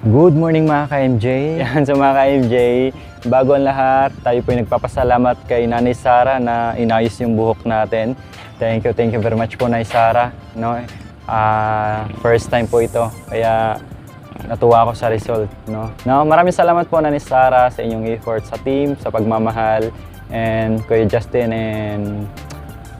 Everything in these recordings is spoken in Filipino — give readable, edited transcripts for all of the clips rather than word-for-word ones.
Good morning mga ka-MJ. Yan sa mga ka-MJ. Bago ang lahat, tayo po ay nagpapasalamat kay Nanay Sara na inayos yung buhok natin. Thank you very much po Nanay Sara. No? First time po ito, kaya natuwa ako sa result. No? Maraming salamat po Nanay Sara sa inyong effort sa team, sa pagmamahal, and Kuya Justin and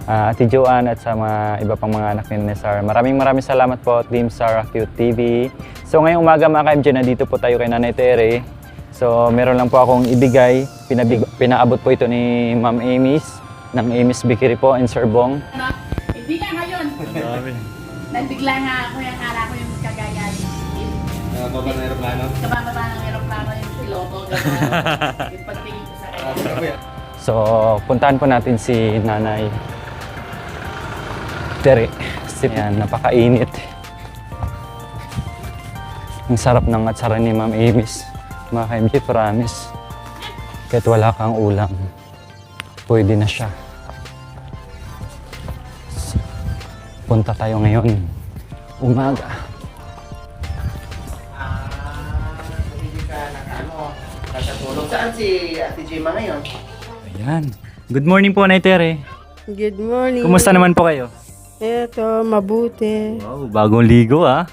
Ate Joanne at sa mga iba pang mga anak ni Nanay Sara. Maraming salamat po Team Sara Cute TV. So ngayong umaga mga ka-MJ, nandito po tayo kay Nanay Tere. So meron lang po akong ibigay. Pinaabot po ito ni Ma'am Amy's ng Amy's Bakery po in Sorbong. Hindi ka ngayon. Nagbigla nga ako yung akala ko yung kagaya. Baba ng aeroplano? Kabababa ng aeroplano yung piloto. Yung pagtingin ko sa kanya. So puntahan po natin si Nanay Tere. Yan, napakainit. Ang sarap ng atsara ni Ma'am Amy's. Mga ka-MJ, promise. Kahit wala kang ulam, pwede na siya. Punta tayo ngayon. Umaga. Hindi ka nakatulog. Saan si Ate Gemma ngayon? Ayan. Good morning po, Nay Tere. Good morning. Kumusta naman po kayo? Eto, mabuti. Wow, bagong ligo ah.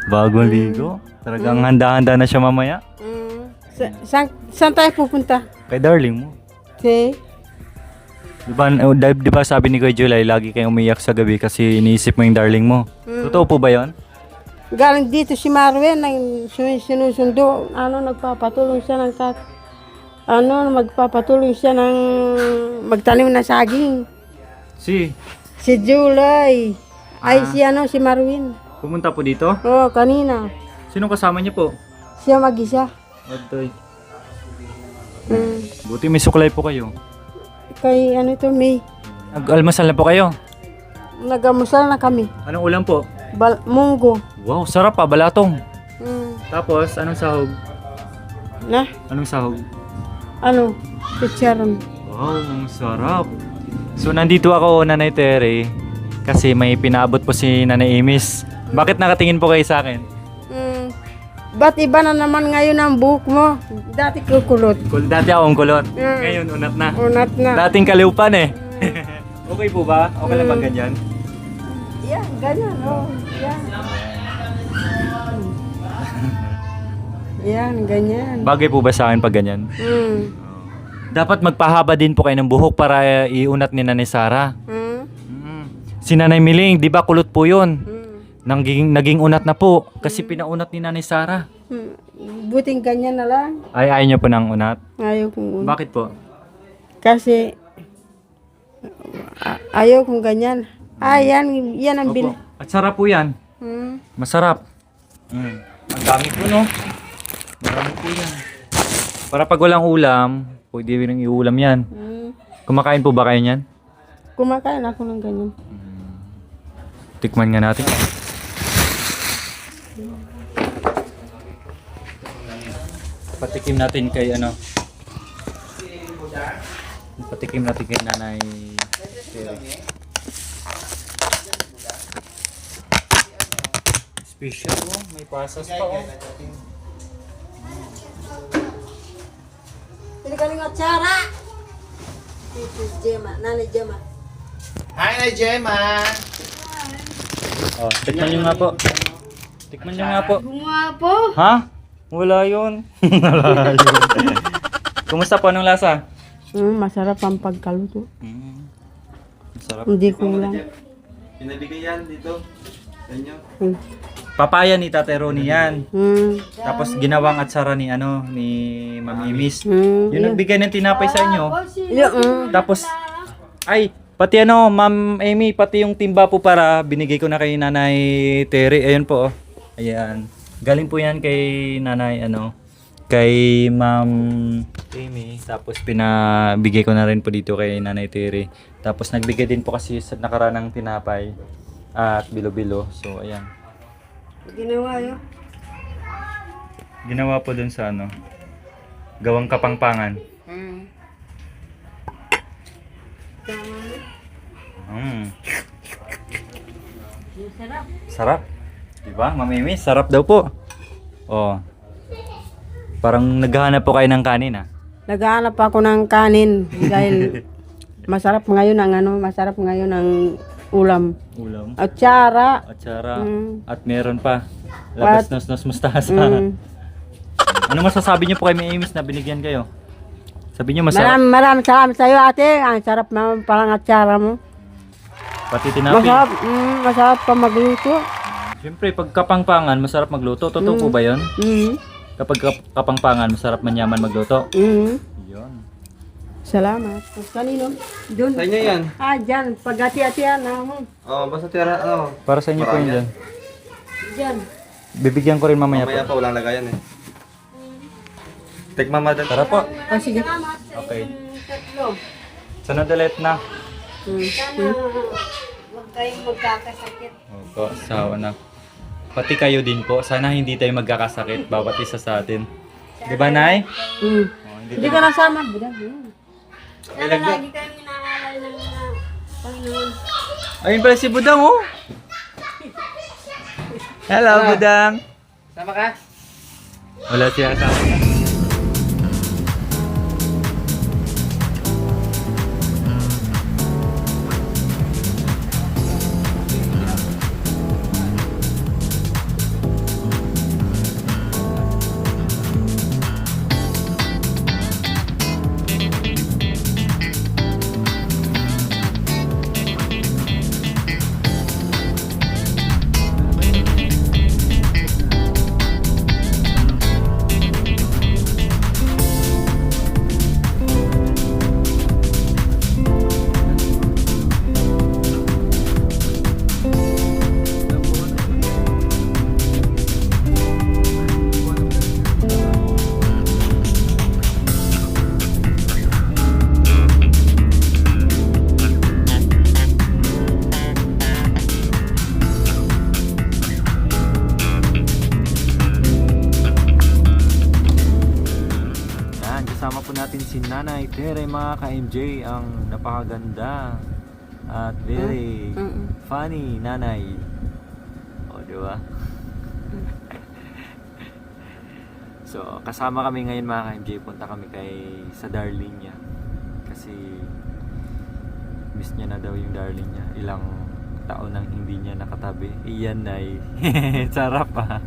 Bagong ligo. Talagang handa-handa na siya mamaya. Saan tayo pupunta? Kay darling mo. Okay. Di ba sabi ni Kuya July, lagi kayong umiyak sa gabi kasi iniisip mo yung darling mo? Totoo po ba yon? Galing dito si Marwen, sinusundo, nagpapatulong siya magpapatulong siya ng magtanim na saging. Si July. Si Marwin. Pumunta po dito? Oo, kanina. Sino kasama niyo po? Siya mag-isa. Otoy. Buti may suklay po kayo. Kay May. Nag-almasal na po kayo? Nagamusal na kami. Anong ulam po? Munggo. Wow, sarap pa, balatong. Mm. Tapos, anong sahog? Na? Anong sahog? Chicharon. Wow, ang sarap. So, nandito ako, Nanay Tere, kasi may pinaabot po si Nanay Amy's. Bakit nakatingin po kayo sa akin? Ba't iba na naman ngayon ang buhok mo? Dati kukulot. Dati akong kulot. Ngayon, unat na. Unat na. Dating kaliupan eh. Okay po ba? Okay lang ba ganyan? Yan, ganyan. Yan. Yan, ganyan. Bagay po ba sa akin pag ganyan? Dapat magpahaba din po kayo ng buhok para iunat ni Nanay Sara. Si Nanay Miling, di ba kulot po yun? Naging unat na po kasi pinaunat ni Nanay Sara. Buting ganyan na lang. Ayaw niyo po ng unat? Ayaw kong unat. Bakit po? Kasi ayaw kong ganyan. Yan ang Opo. At sarap po yan. Masarap. Ang dami po, no? Marami po yan. Para pag walang ulam, pwede rin iulam yan. Kumakain po ba kayo niyan? Kumakain ako ng ganyan. Tikman nga natin. Patikim natin kay Patikim natin kay Nanay Tere. Special po, may pasas pa oh. Pinagaling at Sara! Ito si Gemma, Nanay Gemma. Hi, Nay Gemma! Oh, tikman nyo nga po. Tikman nyo nga po. Gumawa po! Ha? Wala yun. Wala yun. Kumusta po? Anong lasa? Masarap ang pagkaluto. Masarap. Hindi kulang. Pinabigay yan dito. Ganyan. Papaya ni Tate Ronnie yan. Mm. Tapos ginawang atsara ni ni Ma'am Amy's. Mm. Yung nagbigay ng tinapay sa inyo. Tapos pati Ma'am Amy, pati yung timba po para binigay ko na kay Nanay Tere. Ayun po. Ayan. Galing po yan kay Nanay kay Ma'am Amy. Tapos pinabigay ko na rin po dito kay Nanay Tere. Tapos nagbigay din po kasi sa nakaranang tinapay at bilo-bilo. So ayan. Ginawa yun. Ginawa po dun sa gawang kapangpangan. Sarap. Diba, Ma'am Amy? Sarap daw po. Oh. Parang naghahanap po kayo ng kanin ah. Naghahanap ako ng kanin dahil masarap ngayon ang ulam. Ulam. Atsara. Atsara. Mm. At meron pa. Labas nos mustasa. Ano masasabi niyo po kay May Amis na binigyan kayo? Sabi niyo masarap. Maraming salamat sa iyo, ate. Ang sarap naman parang atsara mo. Pati tinapi. Masarap pa magluto. Siyempre, pag kapangpangan, masarap magluto. Totoo po ba yun? Kapag kapangpangan, masarap manyaman magluto. Yun. Salamat. Kanino? Doon. Sa inyo yan. Dyan. Pag-hati-hatihan na mo. Oh, basta tira, ano. Para sa inyo po yun dyan. Dyan. Bibigyan ko rin mamaya Mamaya po. pa, walang lagayan eh. Take mama dyan. Tara po. Sige. Okay. Sunod ulit na. Huwag kayong magkakasakit. Opo, sawa na. Pati kayo din po. Sana hindi tayo magkakasakit. Bawat isa sa atin. Di ba, Nay? Oh, Hindi ka nasama. Budan. Sana lagi kayong inaalala ng Panginoon. ayun pala si Budang, oh. Hello, Budang. Sama ka? Wala siya sa akin. Kasama po natin si Nanay Tere, mga ka-MJ, ang napakaganda at very funny nanay. O, di ba? So, kasama kami ngayon mga ka-MJ. Punta kami sa darling niya. Kasi miss niya na daw yung darling niya. Ilang taon nang hindi niya nakatabi. Iyan, Nay. Sarap ah.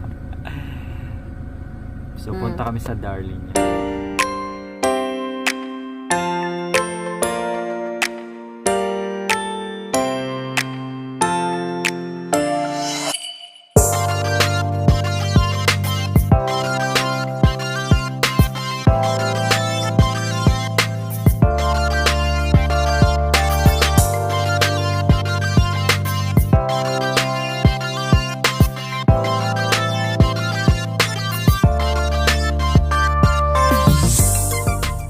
So, punta kami sa darling niya.